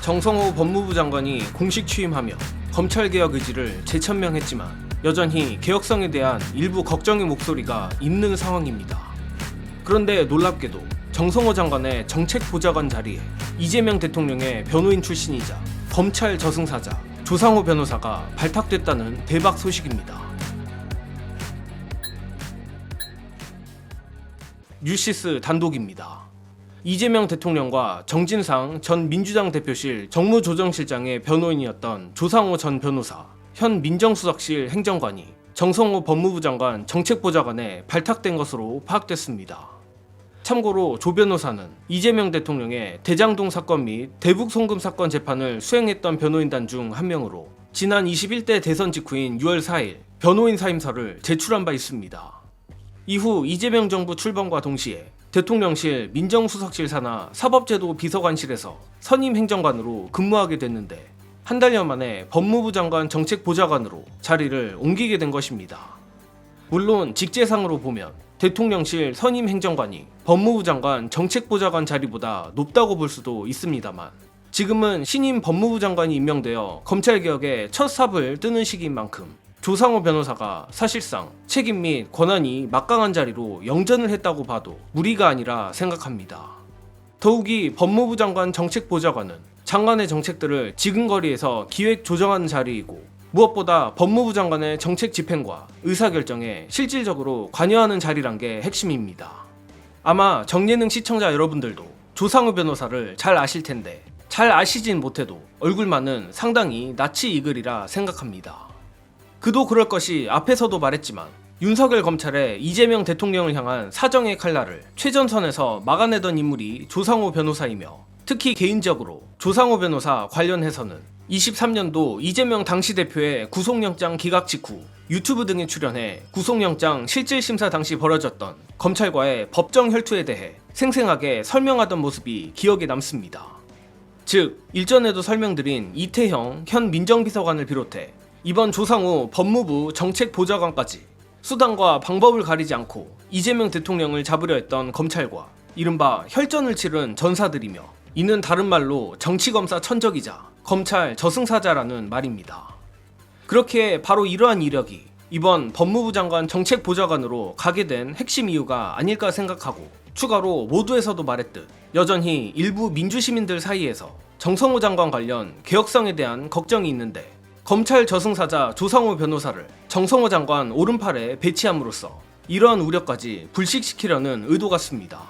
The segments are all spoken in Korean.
정성호 법무부 장관이 공식 취임하며 검찰개혁 의지를 재천명했지만 여전히 개혁성에 대한 일부 걱정의 목소리가 있는 상황입니다. 그런데 놀랍게도 정성호 장관의 정책보좌관 자리에 이재명 대통령의 변호인 출신이자 검찰 저승사자 조상호 변호사가 발탁됐다는 대박 소식입니다. 뉴시스 단독입니다. 이재명 대통령과 정진상 전 민주당 대표실 정무조정실장의 변호인이었던 조상호 전 변호사, 현 민정수석실 행정관이 정성호 법무부 장관 정책보좌관에 발탁된 것으로 파악됐습니다. 참고로 조 변호사는 이재명 대통령의 대장동 사건 및 대북 송금 사건 재판을 수행했던 변호인단 중 한 명으로 지난 21대 대선 직후인 6월 4일 변호인 사임서를 제출한 바 있습니다. 이후 이재명 정부 출범과 동시에 대통령실 민정수석실 산하 사법제도 비서관실에서 선임 행정관으로 근무하게 됐는데 한 달여 만에 법무부 장관 정책보좌관으로 자리를 옮기게 된 것입니다. 물론 직제상으로 보면 대통령실 선임 행정관이 법무부 장관 정책보좌관 자리보다 높다고 볼 수도 있습니다만 지금은 신임 법무부 장관이 임명되어 검찰개혁의 첫 삽을 뜨는 시기인 만큼 조상호 변호사가 사실상 책임 및 권한이 막강한 자리로 영전을 했다고 봐도 무리가 아니라 생각합니다. 더욱이 법무부 장관 정책보좌관은 장관의 정책들을 지근거리에서 기획 조정하는 자리이고 무엇보다 법무부 장관의 정책 집행과 의사결정에 실질적으로 관여하는 자리란 게 핵심입니다. 아마 정예능 시청자 여러분들도 조상호 변호사를 잘 아실 텐데 잘 아시진 못해도 얼굴만은 상당히 낯이 익으리라 생각합니다. 그도 그럴 것이 앞에서도 말했지만 윤석열 검찰의 이재명 대통령을 향한 사정의 칼날을 최전선에서 막아내던 인물이 조상호 변호사이며 특히 개인적으로 조상호 변호사 관련해서는 23년도 이재명 당시 대표의 구속영장 기각 직후 유튜브 등에 출연해 구속영장 실질심사 당시 벌어졌던 검찰과의 법정 혈투에 대해 생생하게 설명하던 모습이 기억에 남습니다. 즉, 일전에도 설명드린 이태형 현 민정비서관을 비롯해 이번 조상호 법무부 정책보좌관까지 수단과 방법을 가리지 않고 이재명 대통령을 잡으려 했던 검찰과 이른바 혈전을 치른 전사들이며 이는 다른 말로 정치검사 천적이자 검찰 저승사자라는 말입니다. 그렇게 바로 이러한 이력이 이번 법무부 장관 정책보좌관으로 가게 된 핵심 이유가 아닐까 생각하고 추가로 모두에서도 말했듯 여전히 일부 민주시민들 사이에서 정성호 장관 관련 개혁성에 대한 걱정이 있는데 검찰 저승사자 조상호 변호사를 정성호 장관 오른팔에 배치함으로써 이러한 우려까지 불식시키려는 의도 같습니다.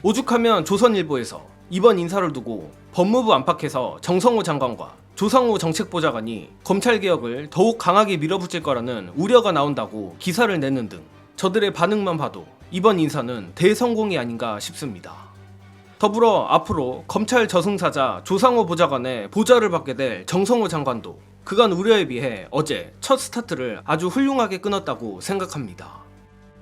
오죽하면 조선일보에서 이번 인사를 두고 법무부 안팎에서 정성호 장관과 조상호 정책보좌관이 검찰개혁을 더욱 강하게 밀어붙일 거라는 우려가 나온다고 기사를 내는 등 저들의 반응만 봐도 이번 인사는 대성공이 아닌가 싶습니다. 더불어 앞으로 검찰 저승사자 조상호 보좌관의 보좌를 받게 될 정성호 장관도 그간 우려에 비해 어제 첫 스타트를 아주 훌륭하게 끊었다고 생각합니다.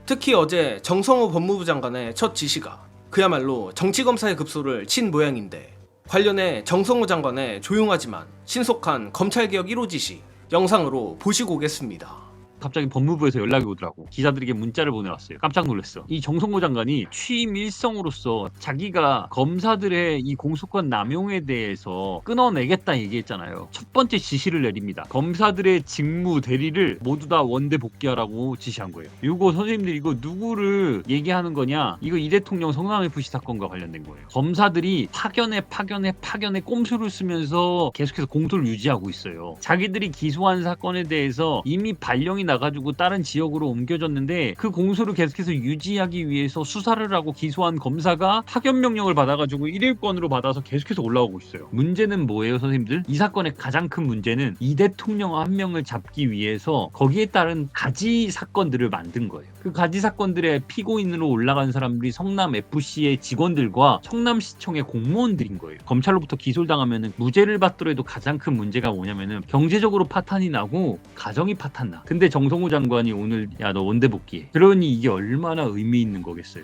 특히 어제 정성호 법무부 장관의 첫 지시가 그야말로 정치검사의 급소를 친 모양인데 관련해 정성호 장관의 조용하지만 신속한 검찰개혁 1호 지시 영상으로 보시고 오겠습니다. 갑자기 법무부에서 연락이 오더라고. 기자들에게 문자를 보내왔어요. 깜짝 놀랐어. 이 정성호 장관이 취임 일성으로서 자기가 검사들의 이 공소권 남용에 대해서 끊어내겠다 얘기했잖아요. 첫 번째 지시를 내립니다. 검사들의 직무 대리를 모두 다 원대 복귀하라고 지시한 거예요. 이거 선생님들 이거 누구를 얘기하는 거냐? 이거 이 대통령 성남FC 사건과 관련된 거예요. 검사들이 파견에 꼼수를 쓰면서 계속해서 공소를 유지하고 있어요. 자기들이 기소한 사건에 대해서 이미 발령이 나가지고 다른 지역으로 옮겨졌는데 그 공소를 계속해서 유지하기 위해서 수사를 하고 기소한 검사가 파견 명령을 받아가지고 1일권으로 받아서 계속해서 올라오고 있어요. 문제는 뭐예요, 선생님들? 이 사건의 가장 큰 문제는 이 대통령 한 명을 잡기 위해서 거기에 따른 가지 사건들을 만든 거예요. 그 가지 사건들의 피고인으로 올라간 사람들이 성남FC의 직원들과 성남시청의 공무원들인 거예요. 검찰로부터 기소를 당하면 무죄를 받더라도 가장 큰 문제가 뭐냐면은 경제적으로 파탄이 나고 가정이 파탄나. 근데 정성호 장관이 오늘 야 너 원대 복귀해. 그러니 이게 얼마나 의미 있는 거겠어요.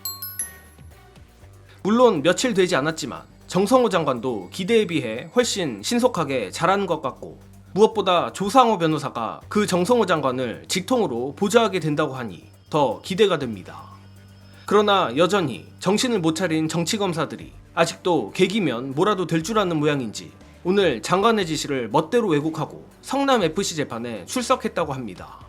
물론 며칠 되지 않았지만 정성호 장관도 기대에 비해 훨씬 신속하게 잘하는 것 같고 무엇보다 조상호 변호사가 그 정성호 장관을 직통으로 보좌하게 된다고 하니 더 기대가 됩니다. 그러나 여전히 정신을 못 차린 정치검사들이 아직도 계기면 뭐라도 될 줄 아는 모양인지 오늘 장관의 지시를 멋대로 왜곡하고 성남FC 재판에 출석했다고 합니다.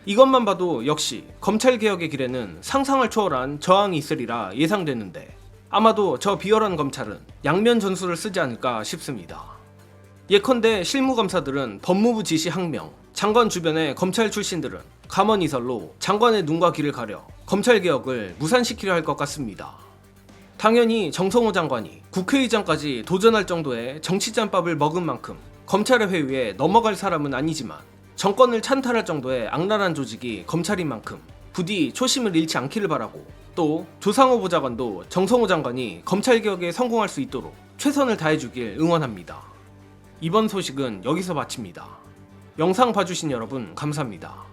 이것만 봐도 역시 검찰개혁의 길에는 상상을 초월한 저항이 있으리라 예상되는데 아마도 저 비열한 검찰은 양면 전술을 쓰지 않을까 싶습니다. 예컨대 실무검사들은 법무부 지시 항명, 장관 주변의 검찰 출신들은 감언이설로 장관의 눈과 귀를 가려 검찰개혁을 무산시키려 할 것 같습니다. 당연히 정성호 장관이 국회의장까지 도전할 정도의 정치짬밥을 먹은 만큼 검찰의 회유에 넘어갈 사람은 아니지만 정권을 찬탈할 정도의 악랄한 조직이 검찰인 만큼 부디 초심을 잃지 않기를 바라고 또 조상호 보좌관도 정성호 장관이 검찰개혁에 성공할 수 있도록 최선을 다해주길 응원합니다. 이번 소식은 여기서 마칩니다. 영상 봐주신 여러분 감사합니다.